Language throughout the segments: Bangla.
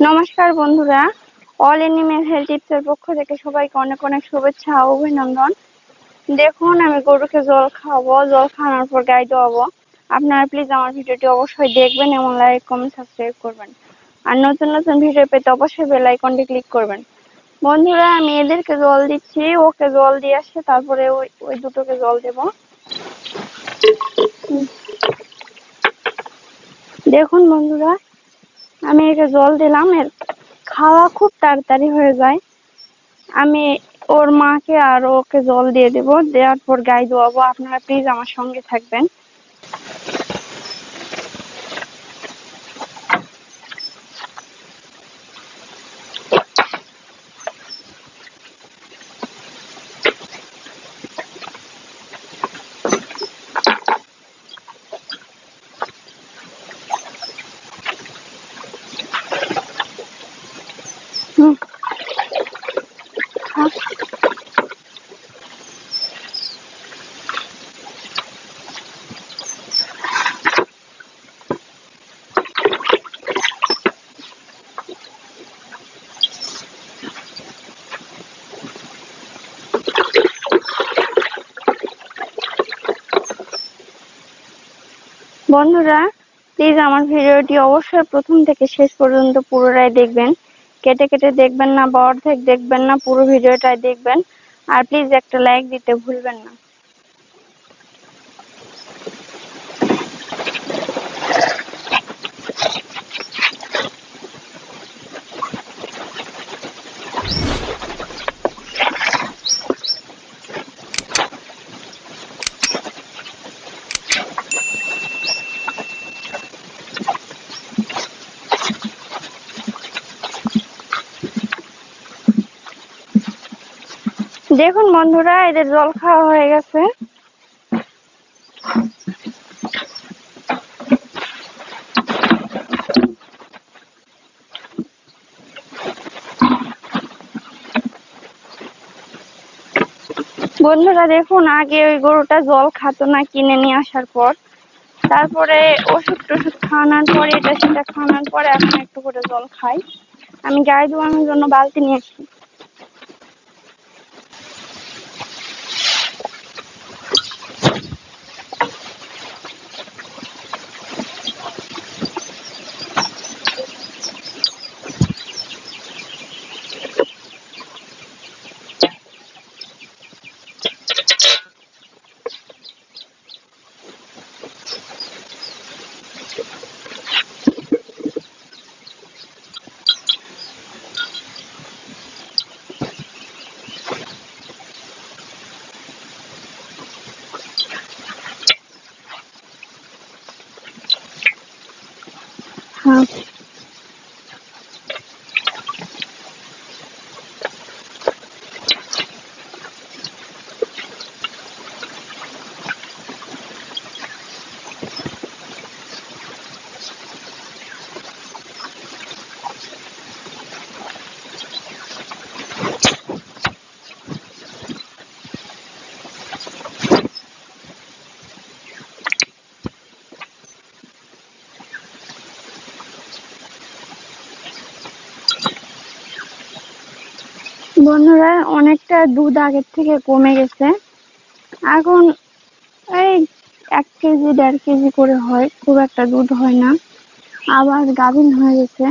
নমস্কার বন্ধুরা, অল এনিমেল হেলথ টিপসের পক্ষ থেকে সবাইকে অনেক অনেক শুভেচ্ছা ও অভিনন্দন। দেখুন, আমি গরুকে জল খাওয়াবো, জল খাওয়ানোর পর গাই দোয়াবো। আপনারা প্লিজ আমার ভিডিওটি অবশ্যই দেখবেন এবং লাইক কমেন্ট সাবস্ক্রাইব করবেন। আর নতুন নতুন ভিডিও পেতে অবশ্যই বেল আইকনটি ক্লিক করবেন। বন্ধুরা, আমি এদেরকে জল দিচ্ছি, ওকে জল দিয়ে আসছে, তারপরে ওই দুটোকে জল দেব। দেখুন বন্ধুরা, আমি একে জল দিলাম, এর খাওয়া খুব তাড়াতাড়ি হয়ে যায়। আমি ওর মাকে আর ওকে জল দিয়ে দেবো, দেওয়ার পর গাই দোয়াবো। আপনারা প্লিজ আমার সঙ্গে থাকবেন। বন্ধুরা, প্লিজ আমার ভিডিওটি অবশ্যই প্রথম থেকে শেষ পর্যন্ত পুরোটাই দেখবেন। কেটে কেটে দেখবেন না বা অর্ধেক দেখবেন না, পুরো ভিডিওটাই দেখবেন। আর প্লিজ একটা লাইক দিতে ভুলবেন না। দেখুন বন্ধুরা, এদের জল খাওয়া হয়ে গেছে। বন্ধুরা দেখুন, আগে ওই গরুটা জল খাতো না কিনে নিয়ে আসার পর, তারপরে ওষুধ টষুধ খাওয়ানোর পরে এটা সেটা খাওয়ানোর পরে এখন একটু করে জল খাই। আমি গাই ধোয়ানোর জন্য বালতি নিয়ে আসি। হ্যাঁ, বন্ধুরা অনেকটা দুধ আগের থেকে কমে গেছে। এখন এই 1 কেজি 1.5 কেজি করে হয়, খুব একটা দুধ হয় না। আবার গাভিন হয়ে গেছে।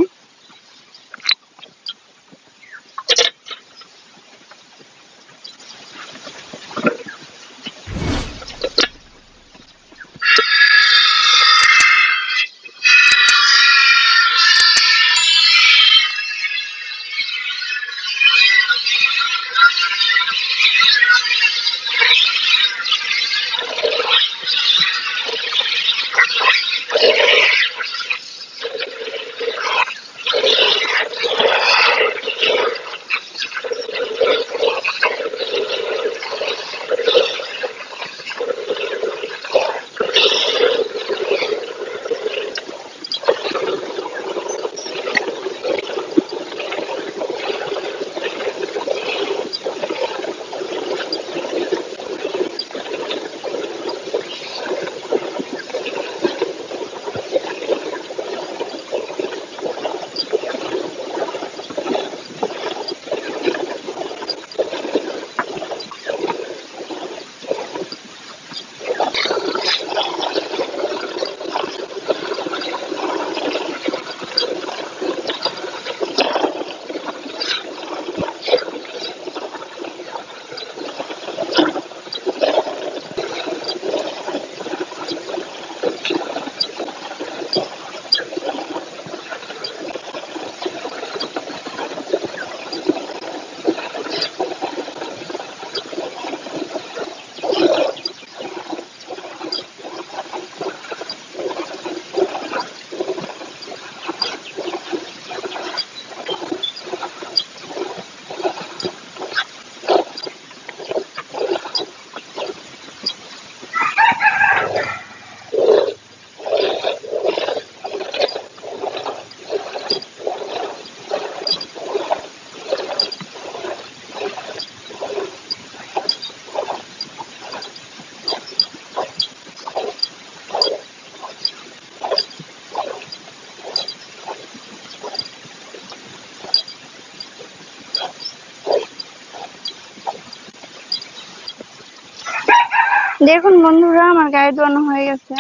দেখুন বন্ধুরা, আমার গায়ে দোয়ানো হয়ে গেছে।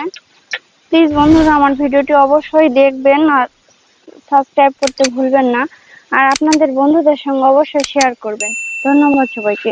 প্লিজ বন্ধুরা আমার ভিডিওটি অবশ্যই দেখবেন আর সাবস্ক্রাইব করতে ভুলবেন না, আর আপনাদের বন্ধুদের সঙ্গে অবশ্যই শেয়ার করবেন। ধন্যবাদ সবাইকে।